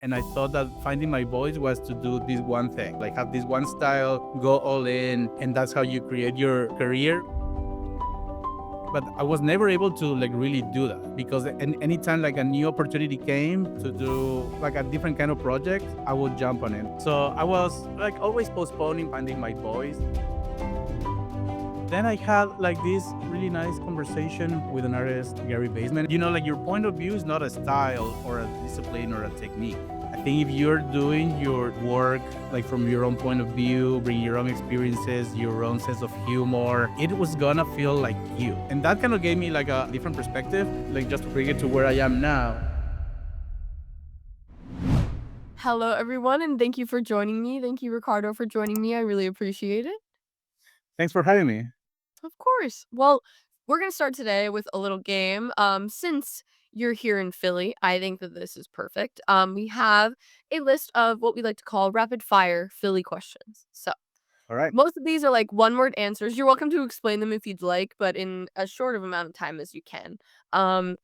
And I thought that finding my voice was to do this one thing, like have this one style, go all in, and that's how you create your career. But I was never able to like really do that because anytime like a new opportunity came to do like a different kind of project, I would jump on it. So I was like always postponing finding my voice. Then I had like this really nice conversation with an artist, Gary Baseman. Like your point of view is not a style or a discipline or a technique. I think if you're doing your work like from your own point of view, bring your own experiences, your own sense of humor, it was gonna feel like you. And that kind of gave me like a different perspective, like just to bring it to where I am now. Hello, everyone, and thank you for joining me. Thank you, Ricardo, for joining me. I really appreciate it. Thanks for having me. Of course. Well, we're going to start today with a little game. Since you're here in Philly, I think that this is perfect. We have a list of what we like to call rapid fire Philly questions. So, All right. most of these are like one word answers. You're welcome to explain them if you'd like, but in as short of amount of time as you can. Um,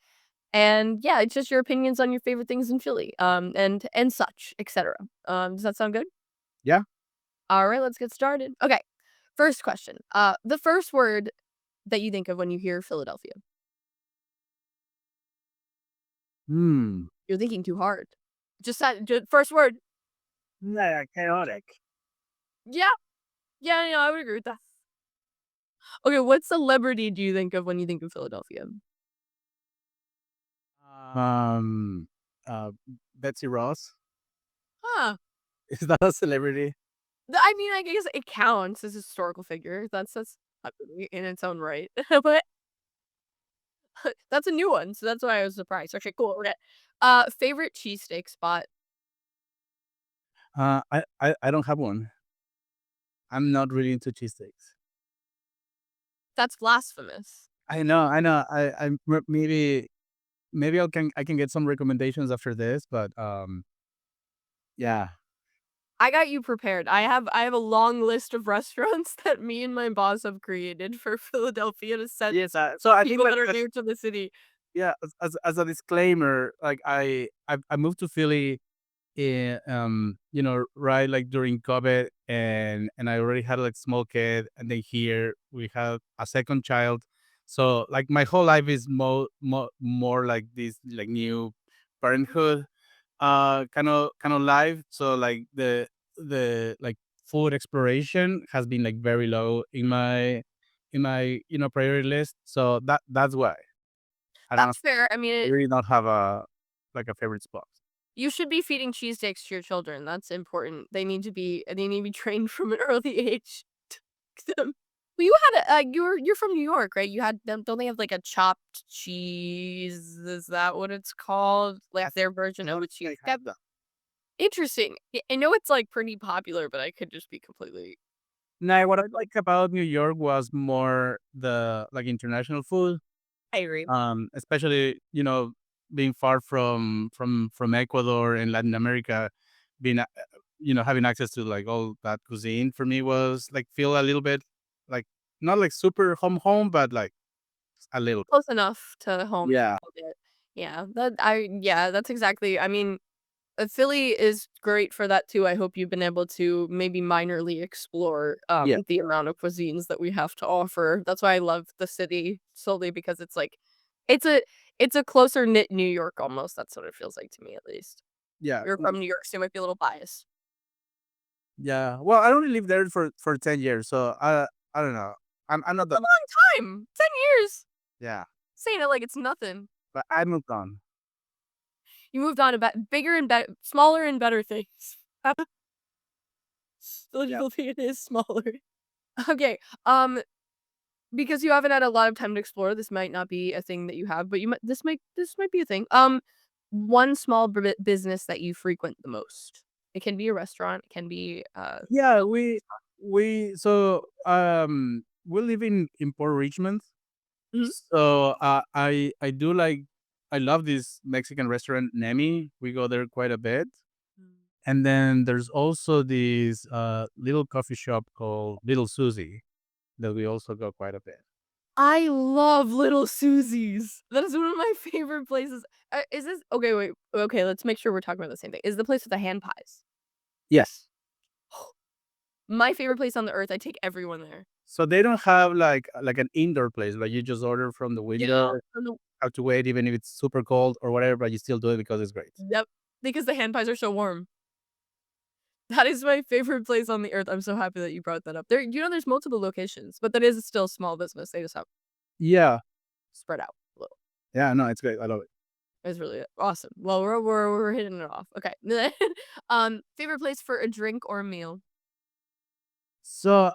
and yeah, it's just your opinions on your favorite things in Philly, and such, etc. Does that sound good? Yeah. All right, let's get started. Okay, first question. The first word that you think of when you hear Philadelphia. Hmm. You're thinking too hard. Just that first word. Yeah, chaotic. Yeah, yeah, I would agree with that. Okay, what celebrity do you think of when you think of Philadelphia? Um, uh, Betsy Ross. Huh. Is that a celebrity? I mean, I guess it counts as a historical figure. That's in its own right, but that's a new one, so that's why I was surprised. Okay, cool. Okay. Favorite cheesesteak spot. I don't have one. I'm not really into cheesesteaks. That's blasphemous. I know, I know. Maybe I can get some recommendations after this, but yeah. I got you prepared. I have a long list of restaurants that me and my boss have created for Philadelphia to send Yes. So I think people like that are new to the city. yeah, as a disclaimer, like I moved to Philly in right like during COVID, and I already had like small kid, and then here we have a second child. So like my whole life is more like this like new parenthood kind of life. So like the like food exploration has been like very low in my priority list. So that's why That's fair. I mean, I really don't have a favorite spot. you should be feeding cheesesteaks to your children. That's important. They need to be trained from an early age. to cook them. Well, you had you're from New York, right? You had them. Don't they have like a chopped cheese? Is that what it's called? Like their version of a cheese? I have that. Interesting. I know it's like pretty popular, but I could just be completely. Now, what I like about New York was more the like international food. I agree. Especially being far from Ecuador and Latin America, being having access to like all that cuisine for me was like feel a little bit like not like super home, but like a little bit. Close enough to home Yeah, a bit. Yeah, that's exactly. I mean, Philly is great for that too. I hope you've been able to maybe minorly explore yeah, the amount of cuisines that we have to offer. That's why I love the city solely because it's like it's a it's a closer knit New York almost. That's what it feels like to me at least. yeah, You're from New York, so you might be a little biased. yeah. Well, I only lived there for 10 years, so I don't know. I'm not A that. long time. 10 years. Yeah, Saying it like it's nothing. but I moved on. You moved on to bigger and better, smaller and better things. Yeah. Philadelphia is smaller. Okay. Because you haven't had a lot of time to explore, this might not be a thing that you have, but this might be a thing. One small business that you frequent the most. It can be a restaurant. It can be Yeah, we live in Port Richmond. Mhm. So I do like I love this Mexican restaurant Nemi. We go there quite a bit. And then there's also this little coffee shop called Little Susie that we also go quite a bit. I love Little Susie's. That is one of my favorite places. Is this okay, wait, okay, let's make sure we're talking about the same thing. Is the place with the hand pies? Yes. My favorite place on the earth, I take everyone there. So they don't have like an indoor place, like you just order from the Yeah. window, From the have to wait even if it's super cold or whatever, but you still do it because it's great. Yep, because the hand pies are so warm. That is my favorite place on the earth. I'm so happy that you brought that up. There's multiple locations, but that is still small business. They just have Yeah. spread out a little. Yeah, no, it's great. I love it. It's really awesome. Well, we're hitting it off. Okay. Favorite place for a drink or a meal? So,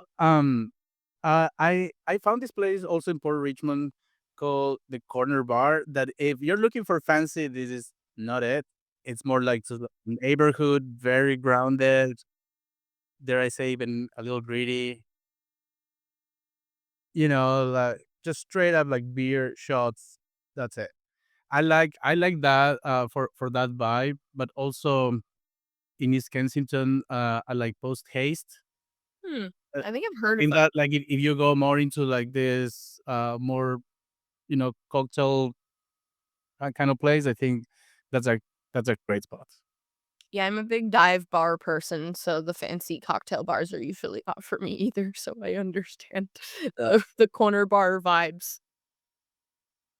I found this place also in Port Richmond called the Corner Bar. That if you're looking for fancy, this is not it. It's more like just a neighborhood, very grounded. Dare I say, even a little greedy. Like just straight up like beer shots. That's it. I like that for that vibe, but also in East Kensington, I like Post Haste. Hmm. Uh, I think I've heard of in that. that, like if you go more into like this more cocktail kind of place, I think that's a that's a great spot. Yeah, I'm a big dive bar person, so the fancy cocktail bars are usually not for me either, so I understand the corner bar vibes.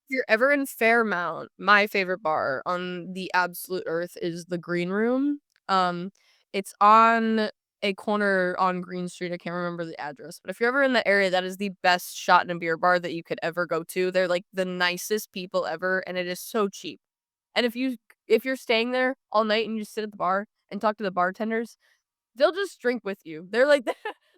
If you're ever in Fairmount, my favorite bar on the absolute earth is the Green Room. Um, it's on a corner on Green Street. I can't remember the address, but if you're ever in the area, that is the best shot and beer bar that you could ever go to. They're like the nicest people ever, and it is so cheap. And if you're staying there all night and you just sit at the bar and talk to the bartenders, they'll just drink with you. They're like,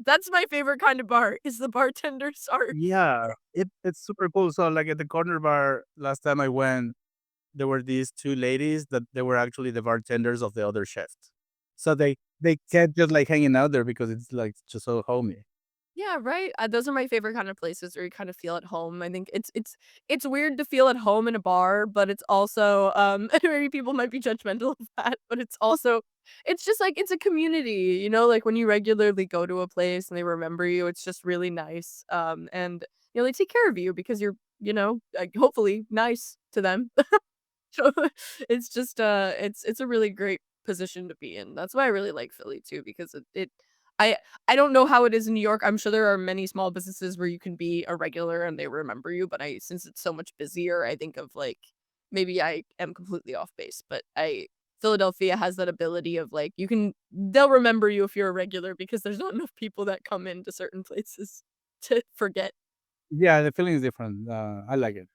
that's my favorite kind of bar. Is the bartenders are Yeah, it's super cool. So like at the Corner Bar last time I went, there were these two ladies that they were actually the bartenders of the other shift. So they kept just like hanging out there because it's like just so homey. Yeah, right? Those are my favorite kind of places where you kind of feel at home. I think it's weird to feel at home in a bar, but it's also, maybe people might be judgmental of that, but it's just like it's a community, like when you regularly go to a place and they remember you, it's just really nice. And they take care of you because you're, like, hopefully nice to them. So it's just it's a really great position to be in. That's why I really like Philly too, because I I don't know how it is in New York. I'm sure there are many small businesses where you can be a regular and they remember you, but I since it's so much busier, I think of like maybe I am completely off base, but I Philadelphia has that ability of like they'll remember you if you're a regular because there's not enough people that come into certain places to forget. Yeah, the feeling is different. I like it.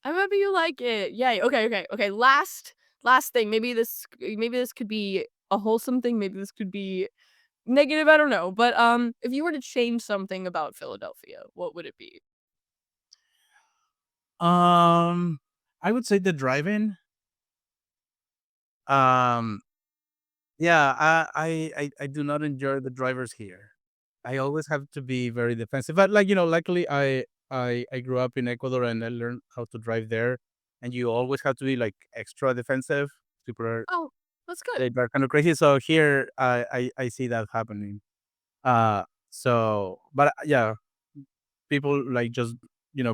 I'm happy you like it. Yay. Okay, okay, okay. Last thing. Maybe this could be a wholesome thing. Maybe this could be negative. I don't know. But if you were to change something about Philadelphia, what would it be? Um, I would say the drive-in. Um, yeah, I do not enjoy the drivers here. I always have to be very defensive. But like, luckily I grew up in Ecuador and I learned how to drive there. And you always have to be like extra defensive. People Oh, that's good. they drive kind of crazy. So here I see that happening. But yeah, people like just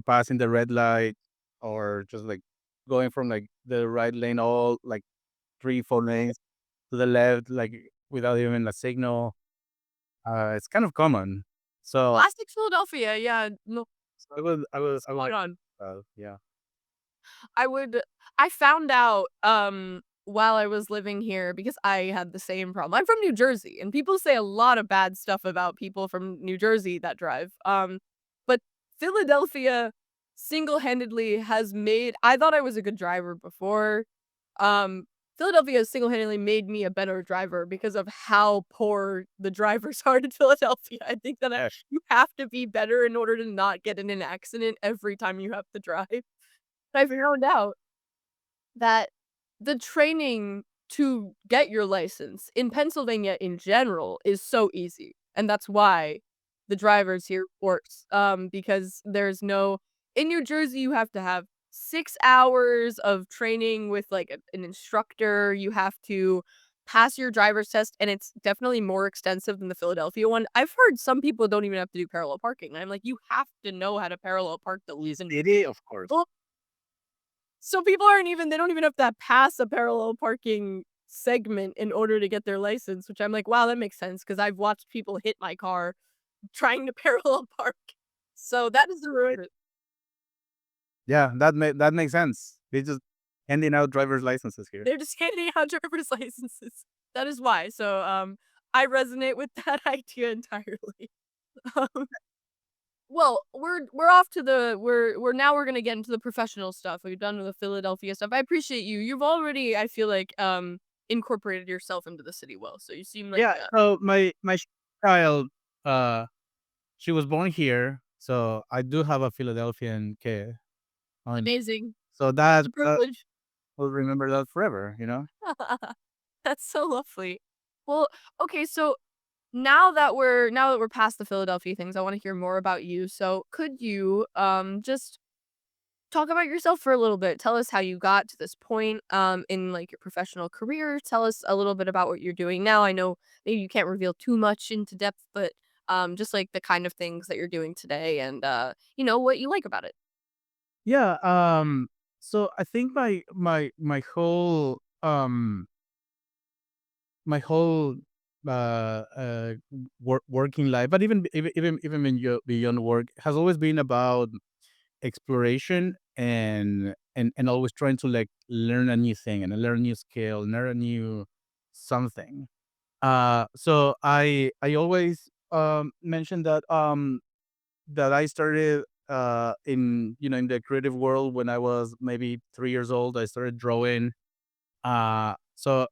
passing the red light or just like going from like the right lane all like 3 4 lanes to the left like without even a signal. It's kind of common. So, Classic Philadelphia. Yeah. No, so I would spot like on. yeah. I would I found out, while I was living here because I had the same problem. I'm from New Jersey, and people say a lot of bad stuff about people from New Jersey that drive. But Philadelphia single-handedly has made I thought I was a good driver before. Um, Philadelphia has single-handedly made me a better driver because of how poor the drivers are in Philadelphia. I think that you have to be better in order to not get in an accident every time you have to drive. I found out that the training to get your license in Pennsylvania in general is so easy, and that's why the drivers here works, because there's no in New Jersey, you have to have 6 hours of training with, like, an instructor, you have to pass your driver's test, and it's definitely more extensive than the Philadelphia one. I've heard some people don't even have to do parallel parking, and I'm like, "You have to know how to parallel park to The listen." city, of course. Well, so people aren't even they don't even have to pass a parallel parking segment in order to get their license, which I'm like, "Wow, that makes sense because 'cause I've watched people hit my car trying to parallel park." So that is the road. Yeah, that makes sense. They just handing out driver's licenses here. They're just handing out driver's licenses. That is why. So, I resonate with that idea entirely. Um, well, we're off to the we're now we're gonna get into the professional stuff. We've done the Philadelphia stuff. I appreciate you. You've already, I feel like, incorporated yourself into the city well. So you seem like Yeah, so my child, uh, she was born here, so I do have a Philadelphian kid. On amazing. so It's that, a privilege. will remember that forever, you know? That's so lovely. Well, okay, so now that we're past the Philadelphia things, I wanna hear more about you. So could you, just talk about yourself for a little bit? Tell us how you got to this point, in, like, your professional career. Tell us a little bit about what you're doing now. I know maybe you can't reveal too much into depth, but, just, like, the kind of things that you're doing today and, what you like about it. Yeah, so I think my whole, my whole, working life, but even when you beyond work, has always been about exploration and always trying to like learn a new thing and learn a new skill, learn a new something. So I always mention that I started in in the creative world when I was maybe 3 years old. I started drawing. So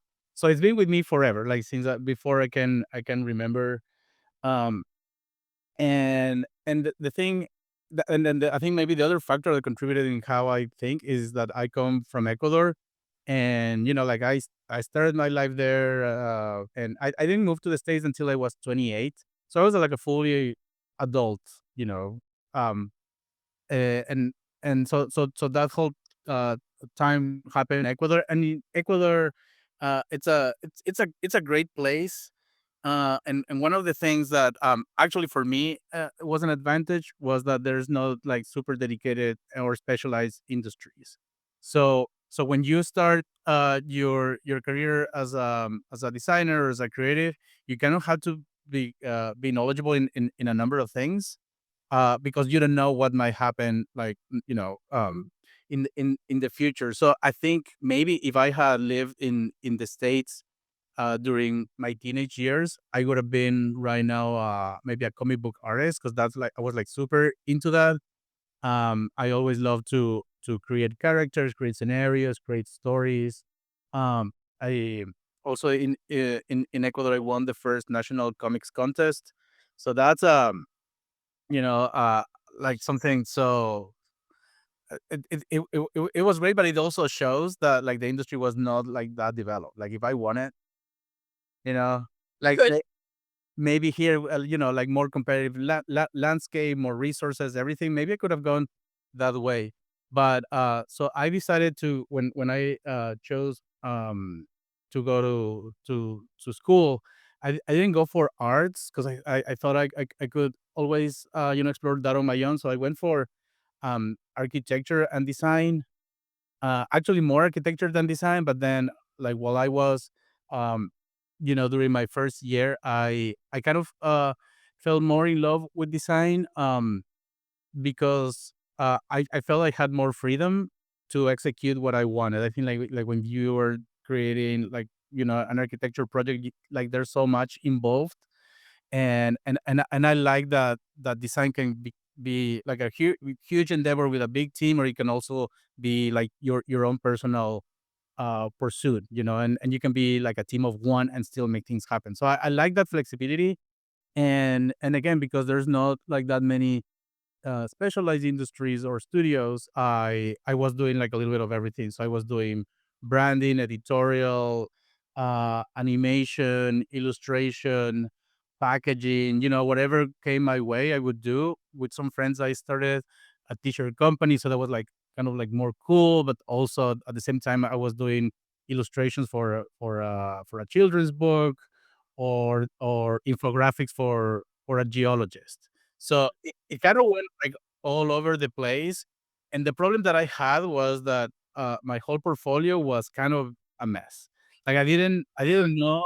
it's been with me forever, like since before I can remember. Um, and the thing, and then I think maybe the other factor that contributed in how I think is that I come from Ecuador, and like I started my life there, and I didn't move to the States until I was 28, so I was like a fully adult, you know, um, and so that whole uh time happened in Ecuador, and in Ecuador, it's a great place, and one of the things that actually for me was an advantage was that there's no like super dedicated or specialized industries. So when you start your career as a designer or as a creative, you kind of have to be knowledgeable in a number of things, because you don't know what might happen, like in the future. So I think maybe if I had lived in the States during my teenage years, I would have been right now maybe a comic book artist, because that's like I was like super into that. I always love to create characters, create scenarios, create stories. I also in Ecuador I won the first national comics contest, so that's you know uh like something so it was great, but it also shows that like the industry was not like that developed. Like if I won it, you know, like Good. maybe here, like more competitive landscape, more resources, everything. Maybe I could have gone that way, but so I decided to when I chose to go to school. I didn't go for arts because I thought I could always explore that on my own. So I went for architecture and design, actually more architecture than design. But then, like while I was, um, during my first year, I kind of fell more in love with design, because I felt I had more freedom to execute what I wanted. I think like when you are creating like an architecture project, like there's so much involved, and I like that design can be like a huge endeavor with a big team, or it can also be like your own personal pursuit, and you can be like a team of one and still make things happen. So I like that flexibility, and again, because there's not like that many specialized industries or studios, I was doing like a little bit of everything. So I was doing branding, editorial, animation, illustration, packaging, whatever came my way, I would do. With some friends, I started a t-shirt company, so that was like kind of like more cool, but also at the same time, I was doing illustrations for a children's book, or infographics for a geologist. So it kind of went like all over the place. And the problem that I had was that my whole portfolio was kind of a mess. Like I didn't know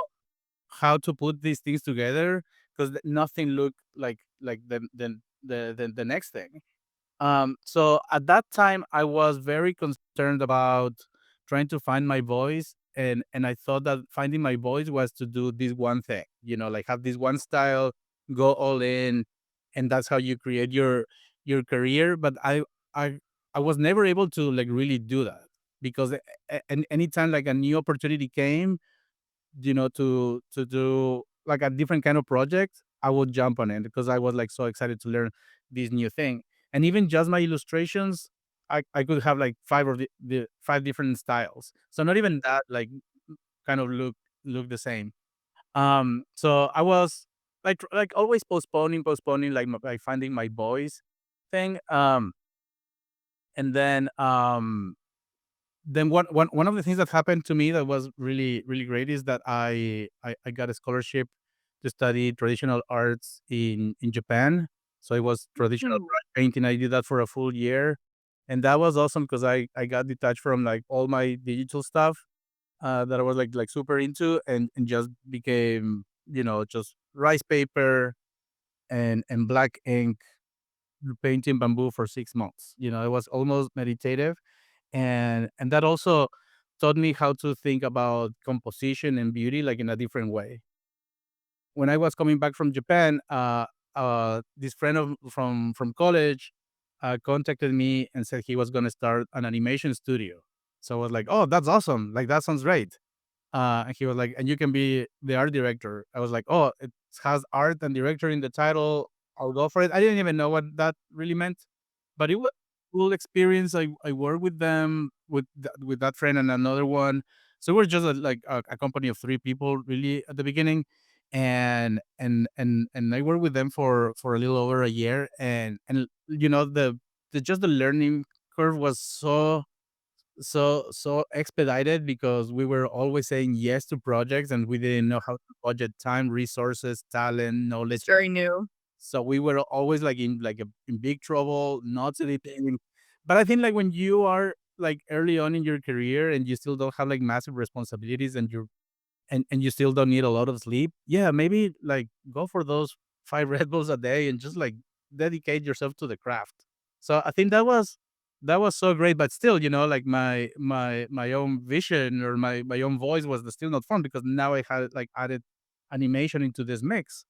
how to put these things together because nothing looked like the next thing. So at that time, I was very concerned about trying to find my voice, and I thought that finding my voice was to do this one thing, like have this one style, go all in, and that's how you create your career. But I I was never able to like really do that because anytime like a new opportunity came, to do like a different kind of project, I would jump on it because I was like so excited to learn this new thing. And even just my illustrations, I could have like five of the five different styles. So not even that like kind of look the same. So I was like always postponing like finding my voice thing. And then one of the things that happened to me that was really really great is that I got a scholarship to study traditional arts in Japan. So it was traditional Mhm. painting. I did that for a full year, and that was awesome because I got detached from like all my digital stuff that I was like super into, and just became just rice paper and black ink painting bamboo for 6 months. It was almost meditative, and that also taught me how to think about composition and beauty like in a different way. When I was coming back from Japan, this friend from college contacted me and said he was going to start an animation studio. So I was like, "Oh, that's awesome! Like that sounds great." And he was like, "And you can be the art director." I was like, "Oh, it has art and director in the title. I'll go for it." I didn't even know what that really meant, but it was a cool experience. I worked with them with that friend and another one. So we're just a company of three people really at the beginning, and I worked with them for a little over a year, and the just the learning curve was so expedited because we were always saying yes to projects and we didn't know how to budget time, resources, talent, It's knowledge. very new. So we were always in big trouble, not sleeping. But I think like when you are like early on in your career and you still don't have like massive responsibilities and you still don't need a lot of sleep, yeah, maybe like go for those 5 Red Bulls a day and just like dedicate yourself to the craft. So I think that was so great, but still, like my own vision or my own voice was still not formed because now I had like added animation into this mix.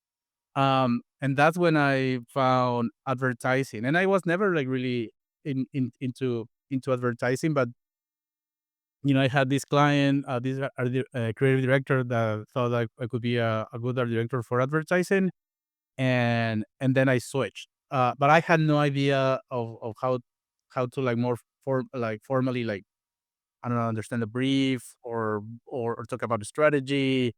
And that's when I found advertising, and I was never like really into advertising, but I had this client, this creative director that thought I could be a good art director for advertising, and then I switched. But I had no idea of how to like more formally like I don't know understand the brief or talk about the strategy,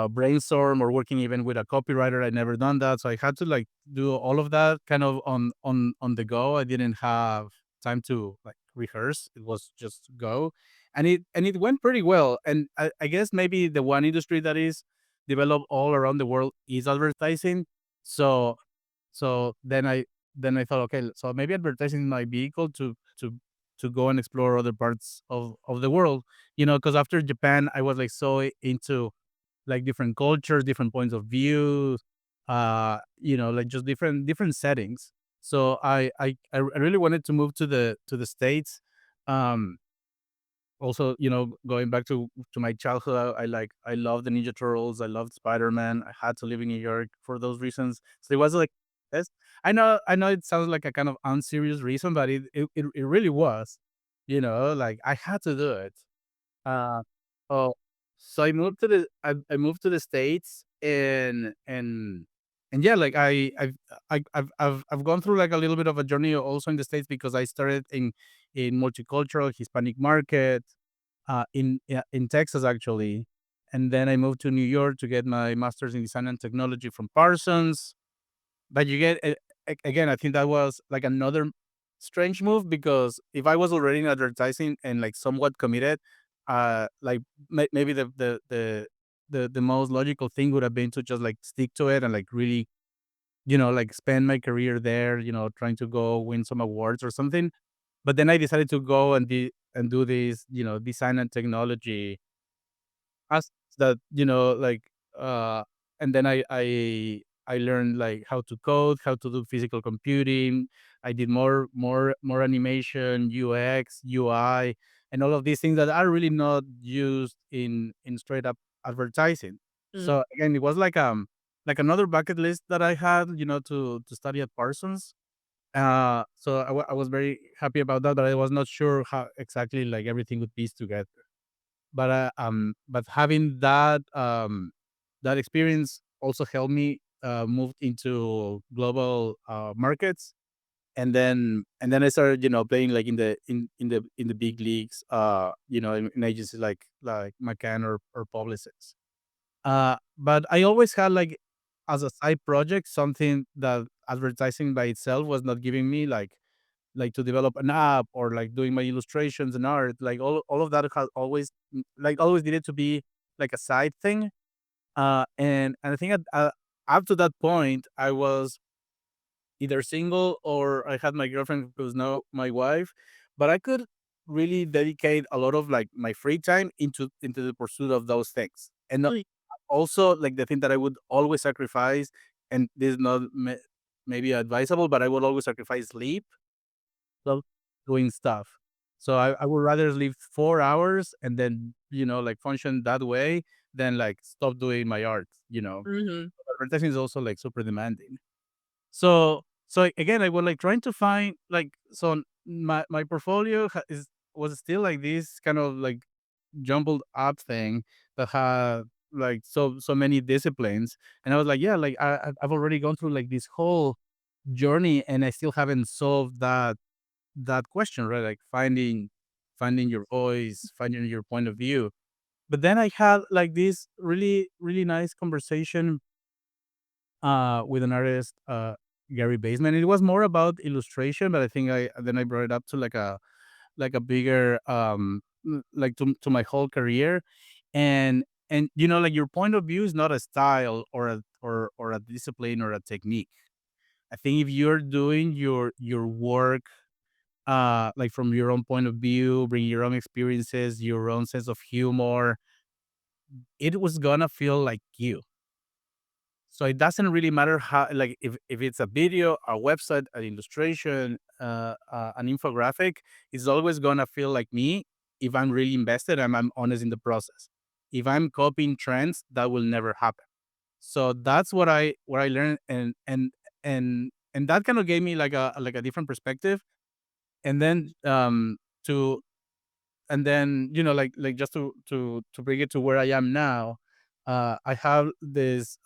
brainstorm or working even with a copywriter. I'd never done that, so I had to like do all of that kind of on the go. I didn't have time to like rehearse. It was just go, and it went pretty well. And I guess maybe the one industry that is developed all around the world is advertising. So so then I thought, okay, so maybe advertising is my vehicle to go and explore other parts of the world. Because after Japan, I was like so into like different cultures, different points of view, like just different settings. So I really wanted to move to the States. Um, Also, going back to my childhood, I love the Ninja Turtles, I loved Spider-Man. I had to live in New York for those reasons. So it was like this. I know it sounds like a kind of unserious reason, but it really was. Like I had to do it. Uh, oh, so I moved to the States and yeah, like I've gone through like a little bit of a journey also in the States because I started in multicultural Hispanic market in Texas actually, and then I moved to New York to get my master's in design and technology from Parsons. But you get again, I think that was like another strange move because if I was already in advertising and like somewhat committed, like maybe the most logical thing would have been to just like stick to it and like really, like spend my career there, trying to go win some awards or something. But then I decided to go and do this, design and technology as that, like, uh, and then I learned like how to code, how to do physical computing. I did more animation, UX, UI, and all of these things that are really not used in straight up advertising. Mm. So again, it was like another bucket list that I had, to study at Parsons. So I was very happy about that, but I was not sure how exactly like everything would piece together. But having that experience also helped me move into global markets, and then I started, playing like in the big leagues, in agencies like McCann or Publicis. But I always had like as a side project something that advertising by itself was not giving me, like to develop an app or like doing my illustrations and art, like all of that has always like always needed to be like a side thing. And I think up to that point I was either single or I had my girlfriend who's now my wife, but I could really dedicate a lot of like my free time into the pursuit of those things. And also like the thing that I would always sacrifice, and this is not maybe advisable, but I would always sacrifice sleep, love doing stuff. So I would rather sleep 4 hours and then, like function that way than like stop doing my art, Mhm. Advertising is also like super demanding. So again, I was like trying to find like, so my portfolio was still like this kind of like jumbled up thing that had like so many disciplines. And I was like, yeah, like I've already gone through like this whole journey and I still haven't solved that question, right? Like finding your voice, finding your point of view. But then I had like this really really nice conversation with an artist, Gary Baseman. It was more about illustration, but I think I brought it up to like a bigger like to my whole career. And like your point of view is not a style or a discipline or a technique. I think if you're doing your work like from your own point of view, bring your own experiences, your own sense of humor, it was gonna feel like you. So it doesn't really matter how, like, if it's a video, a website, an illustration, an infographic, it's always gonna feel like me if I'm really invested and I'm honest in the process. If I'm copying trends, that will never happen. So that's what I learned, and that kind of gave me like a different perspective. And then to and then like just to bring it to where I am now, I have this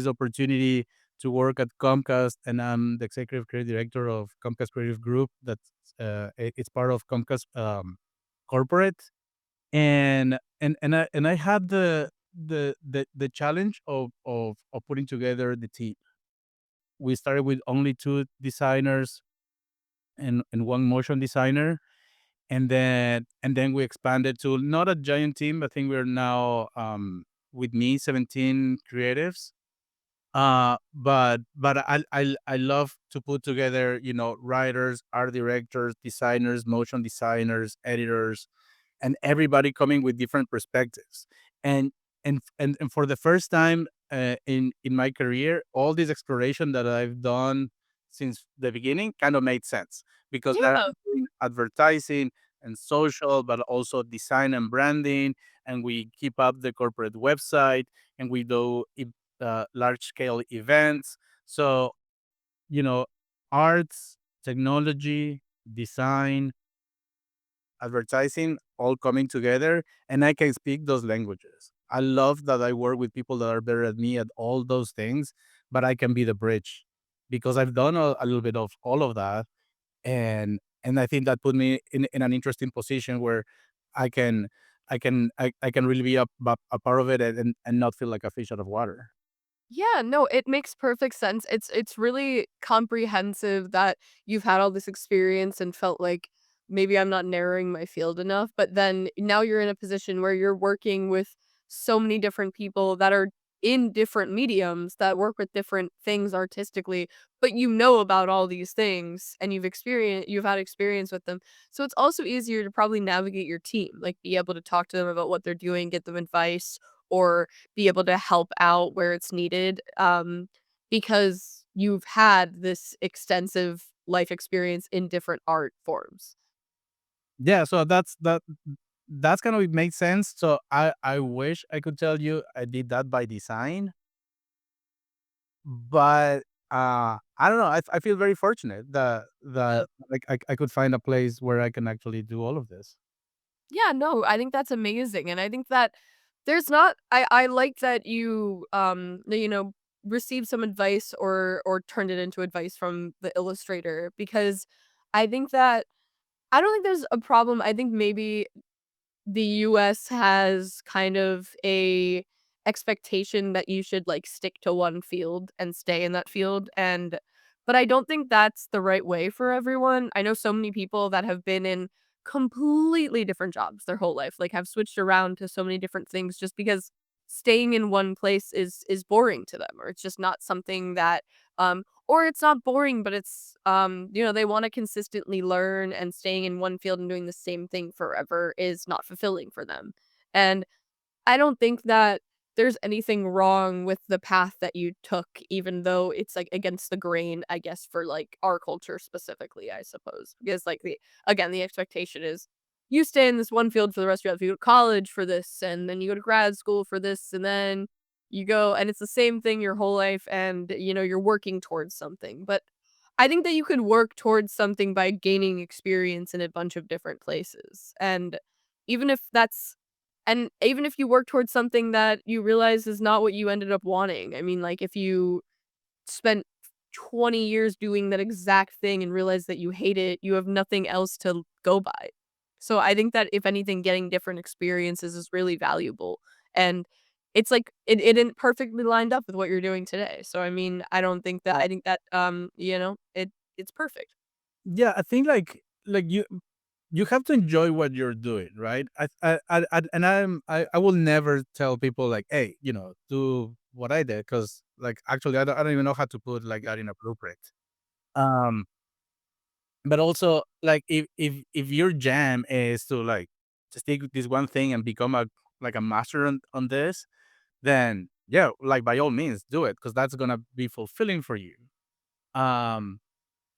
opportunity to work at Comcast, and I'm the executive creative director of Comcast Creative Group. That's it's part of Comcast corporate. And I had the challenge of putting together the team. We started with only two designers and one motion designer, and then we expanded to not a giant team. I think we're now with me 17 creatives. But I love to put together, writers, art directors, designers, motion designers, editors, and everybody coming with different perspectives. And and and, and for the first time in my career, all this exploration that I've done since the beginning kind of made sense, because now Yeah. I'm doing advertising and social, but also design and branding, and we keep up the corporate website, and we do large scale events. So, you know arts, technology, design, advertising, all coming together, and I can speak those languages. I love that I work with people that are better at me at all those things, but I can be the bridge because I've done a little bit of all of that. And I think that put me in an interesting position where I can I can really be a part of it, and not feel like a fish out of water. Yeah, no, it makes perfect sense. It's really comprehensive that you've had all this experience and felt like maybe I'm not narrowing my field enough, but then now you're in a position where you're working with so many different people that are in different mediums that work with different things artistically, but you know about all these things and you've had experience with them. So it's also easier to probably navigate your team, like be able to talk to them about what they're doing, get them advice, or be able to help out where it's needed. Because you've had this extensive life experience in different art forms. Yeah, so that's kind of makes sense. So I wish I could tell you I did that by design, but I don't know. I feel very fortunate that Yeah. like I could find a place where I can actually do all of this. Yeah, no, I think that's amazing, and I think that there's not I like that you received some advice or turned it into advice from the illustrator because I think that I don't think there's a problem. I think maybe the US has kind of a expectation that you should, like, stick to one field and stay in that field, and but I don't think that's the right way for everyone. I know so many people that have been in completely different jobs their whole life, like, have switched around to so many different things just because staying in one place is boring to them, or it's just not something that, or it's not boring, but it's, they wanna consistently learn, and staying in one field and doing the same thing forever is not fulfilling for them. And I don't think that there's anything wrong with the path that you took, even though it's, like, against the grain, I guess, for, like, our culture specifically, I suppose. Because, like, the expectation is you stay in this one field for the rest of your life. You go to college for this, and then you go to grad school for this, and then you go and it's the same thing your whole life, and, you're working towards something. But I think that you could work towards something by gaining experience in a bunch of different places. Even if that's even if you work towards something that you realize is not what you ended up wanting, I mean, like, if you spent 20 years doing that exact thing and realize that you hate it, you have nothing else to go by. So I think that if anything, getting different experiences is really valuable. And it's like it isn't perfectly lined up with what you're doing today. So I mean, I think that it's perfect. Yeah, I think like you have to enjoy what you're doing, right? And I will never tell people like, hey, do what I did because like actually I don't even know how to put like that in a blueprint. Um, but also like if your jam is to like to stick with this one thing and become a master on this, then yeah, like by all means do it because that's gonna be fulfilling for you. Um,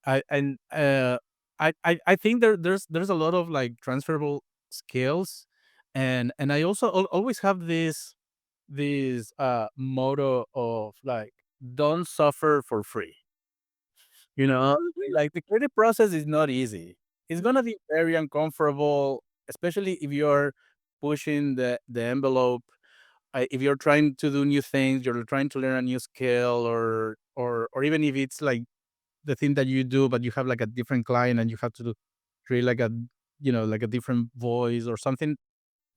I and I think there's a lot of like transferable skills, and I also always have this motto of like don't suffer for free. Like the creative process is not easy. It's gonna be very uncomfortable, especially if you're pushing the envelope. If you're trying to do new things, you're trying to learn a new skill, or even if it's like the thing that you do, but you have like a different client and you have to create like like a different voice or something.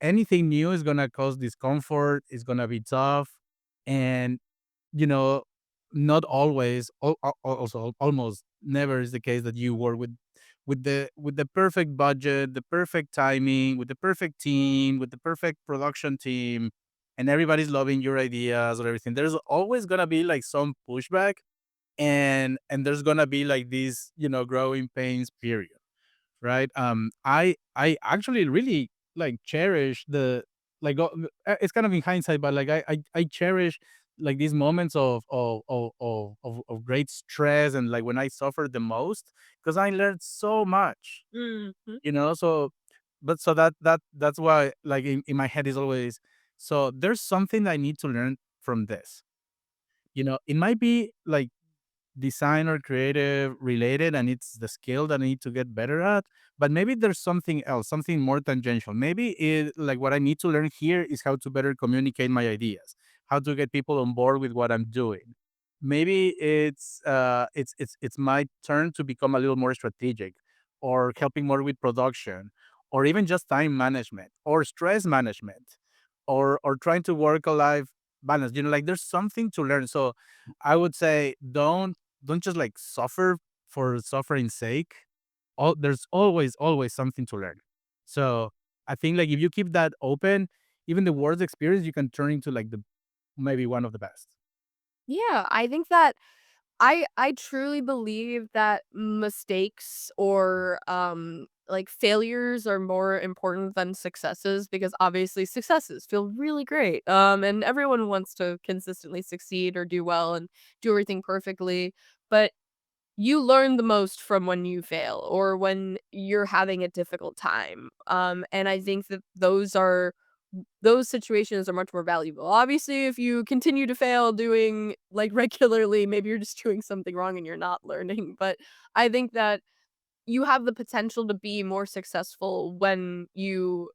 Anything new is gonna cause discomfort. It's gonna be tough, and you know, not always. Also, almost never is the case that you work with the perfect budget, the perfect timing, with the perfect team, with the perfect production team, and everybody's loving your ideas or everything. There's always gonna be like some pushback, and there's gonna be like this growing pains period, right? I actually really like cherish the like it's kind of in hindsight, but like I cherish like these moments of great stress and like when I suffered the most because I learned so much, Mhm. so but so that's why like in my head is always, so there's something I need to learn from this. It might be like design or creative related and it's the skill that I need to get better at, but maybe there's something else, something more tangential. Maybe like what I need to learn here is how to better communicate my ideas, how to get people on board with what I'm doing. Maybe it's my turn to become a little more strategic or helping more with production or even just time management or stress management or trying to work a life balance. Like there's something to learn. So I would say don't just like suffer for suffering's sake. there's always something to learn. So I think like if you keep that open, even the worst experience you can turn into like the maybe one of the best. Yeah, I think that I truly believe that mistakes or, like, failures are more important than successes because obviously successes feel really great, and everyone wants to consistently succeed or do well and do everything perfectly, but you learn the most from when you fail or when you're having a difficult time, and I think that those situations are much more valuable. Obviously, if you continue to fail doing, like, regularly, maybe you're just doing something wrong and you're not learning, but I think that you have the potential to be more successful when you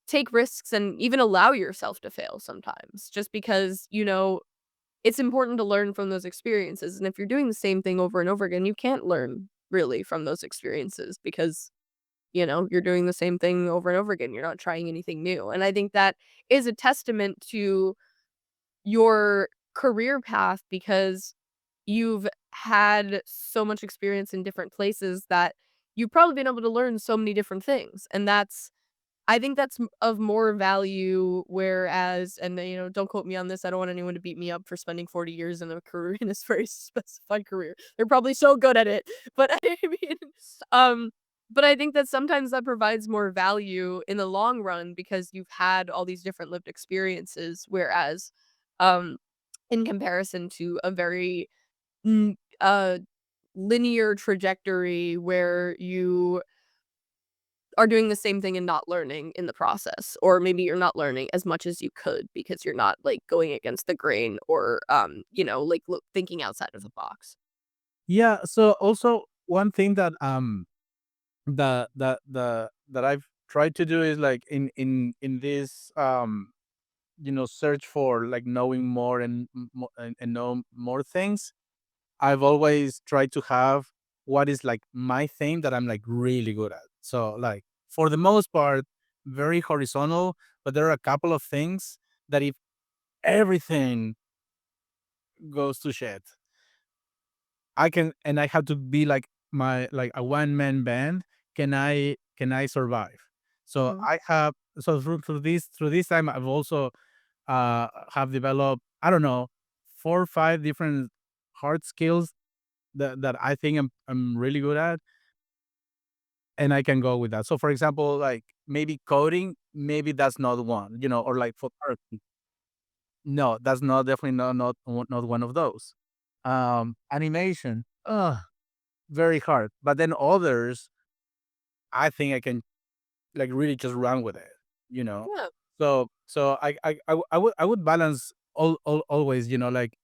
take risks and even allow yourself to fail sometimes, just because, it's important to learn from those experiences, and if you're doing the same thing over and over again, you can't learn really from those experiences because, you're doing the same thing over and over again. You're not trying anything new. And I think that is a testament to your career path because you've had so much experience in different places that you've probably been able to learn so many different things. And I think that's of more value, whereas, and don't quote me on this. I don't want anyone to beat me up for spending 40 years in a career in this very specified career. They're probably so good at it, but I mean, um, but I think that sometimes that provides more value in the long run because you've had all these different lived experiences, whereas, um, in comparison to a very n- uh linear trajectory where you are doing the same thing and not learning in the process, or maybe you're not learning as much as you could because you're not, like, going against the grain or, like, thinking outside of the box. Yeah. So also one thing that that I've tried to do is like in this search for like knowing more and know more things. I've always tried to have what is like my thing that I'm like really good at. So like for the most part, very horizontal, but there are a couple of things that if everything goes to shit, I can and I have to be like my like a one man band. Can I survive? So Mhm. I have so through this time I've also have developed I don't know 4 or 5 different hard skills that I think I'm really good at, and I can go with that. So for example, like maybe coding, maybe that's not one, or like photography. No, that's not definitely not one of those. Animation, very hard. But then others, I think I can like really just run with it, you know. Yeah. So I would balance always, like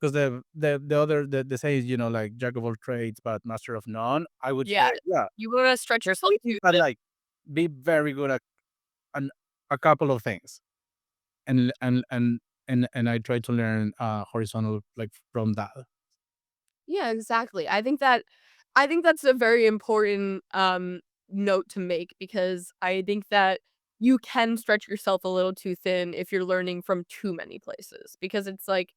because the saying is, like jack of all trades but master of none. I would Yeah. say, yeah, You wanna stretch yourself too but thin. like be very good at an, a couple of things, and I try to learn horizontal like from that. Yeah, exactly. I think that's a very important note to make because I think that you can stretch yourself a little too thin if you're learning from too many places because it's like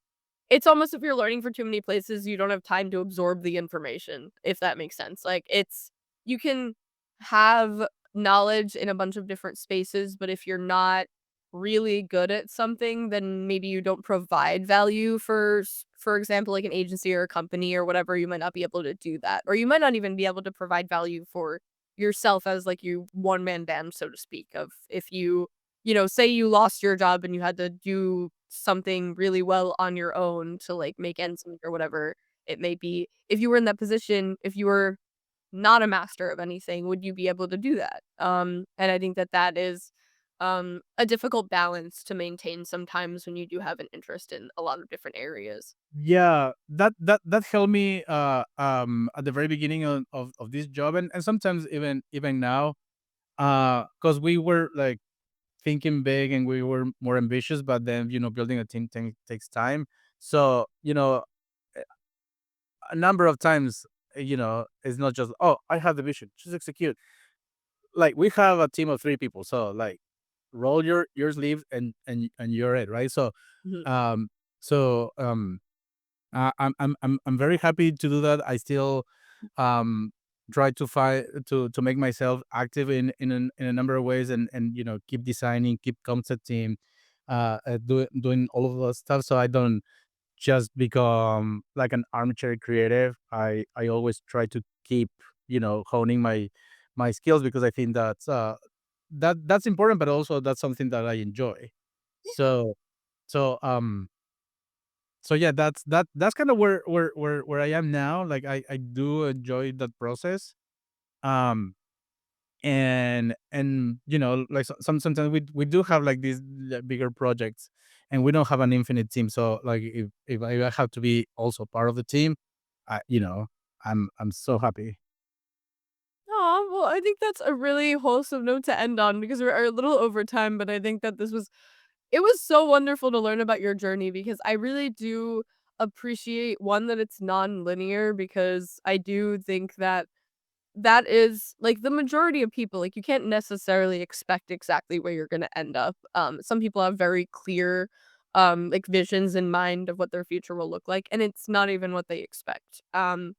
it's almost if you're learning for too many places, you don't have time to absorb the information, if that makes sense. Like it's you can have knowledge in a bunch of different spaces, but if you're not really good at something, then maybe you don't provide value for example, like an agency or a company or whatever, you might not be able to do that. Or you might not even be able to provide value for yourself as like you one man band, so to speak, of if say you lost your job and you had to do something really well on your own to like make ends meet or whatever it may be. If you were in that position, if you were not a master of anything, would you be able to do that? And I think that that is a difficult balance to maintain sometimes when you do have an interest in a lot of different areas. Yeah, that helped me at the very beginning of this job, and sometimes even now, because we were like thinking big and we were more ambitious, but then building a team takes time. So a number of times, it's not just, oh, I have the vision, just execute. Like we have a team of 3 people, so like roll your sleeves and you're it, right? So Mhm. um so I'm very happy to do that. I still um try to find to make myself active in a number of ways, and keep designing, keep concept team, doing all of those stuff, so I don't just become like an armchair creative. I always try to keep honing my skills, because I think that's important, but also that's something that I enjoy. So so um so yeah, that's kind of where I am now. Like I do enjoy that process. Um and like sometimes we do have like these bigger projects, and we don't have an infinite team. So like if I have to be also part of the team, I you know I'm so happy. Aw, well, I think that's a really wholesome note to end on because we're a little over time, but I think that it was so wonderful to learn about your journey because I really do appreciate one that it's non-linear because I do think that that is like the majority of people, like you can't necessarily expect exactly where you're going to end up. Some people have very clear like visions in mind of what their future will look like and it's not even what they expect. And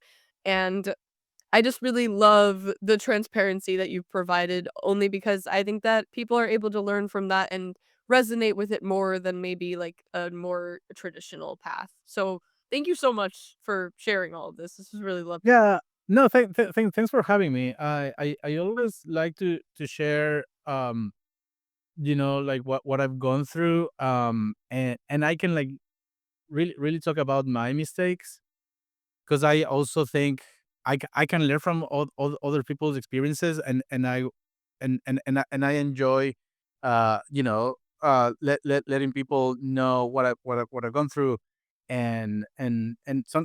I just really love the transparency that you've provided only because I think that people are able to learn from that and resonate with it more than maybe like a more traditional path. So, thank you so much for sharing all of this. This was really lovely. Yeah. No, thanks for having me. I always like to share like what I've gone through, and I can like really talk about my mistakes, because I also think I can learn from all other people's experiences, and I enjoy, letting people know what I've gone through, and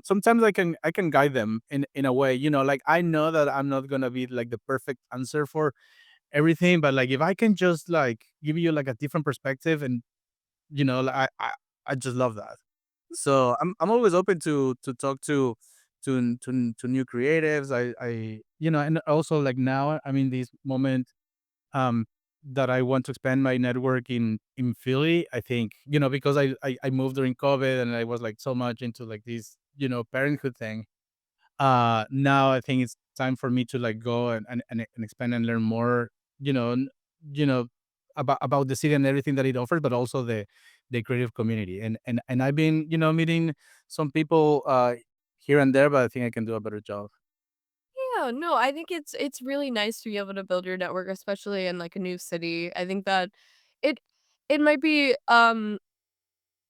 sometimes I can guide them in a way, like I know that I'm not gonna be like the perfect answer for everything, but like if I can just like give you like a different perspective, and like, I just love that. So I'm always open to talk to new creatives. And also like now I'm in this moment, um that I want to expand my network in Philly. I think, because I moved during COVID, and I was like so much into like this, parenthood thing. Now I think it's time for me to like go and expand and learn more, you know, n- you know, about the city and everything that it offers, but also the creative community. And I've been, meeting some people here and there, but I think I can do a better job. Yeah, no, I think it's really nice to be able to build your network, especially in like a new city. I think that it it might be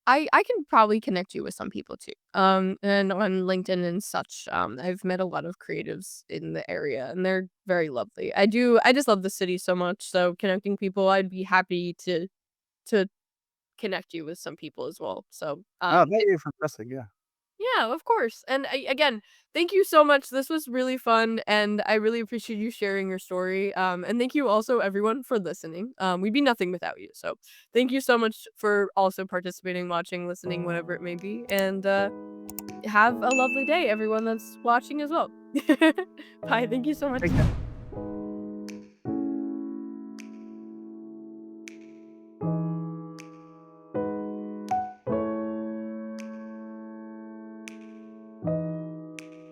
I can probably connect you with some people too. And on LinkedIn and such, I've met a lot of creatives in the area and they're very lovely. I just love the city so much. So connecting people, I'd be happy to connect you with some people as well. So Oh, that is fantastic! Yeah. yeah, of course. And again, thank you so much. This was really fun, and I really appreciate you sharing your story. And thank you also everyone for listening. We'd be nothing without you. So thank you so much for also participating, watching, listening, whatever it may be. And have a lovely day, everyone that's watching as well. Bye. Thank you so much. Take care.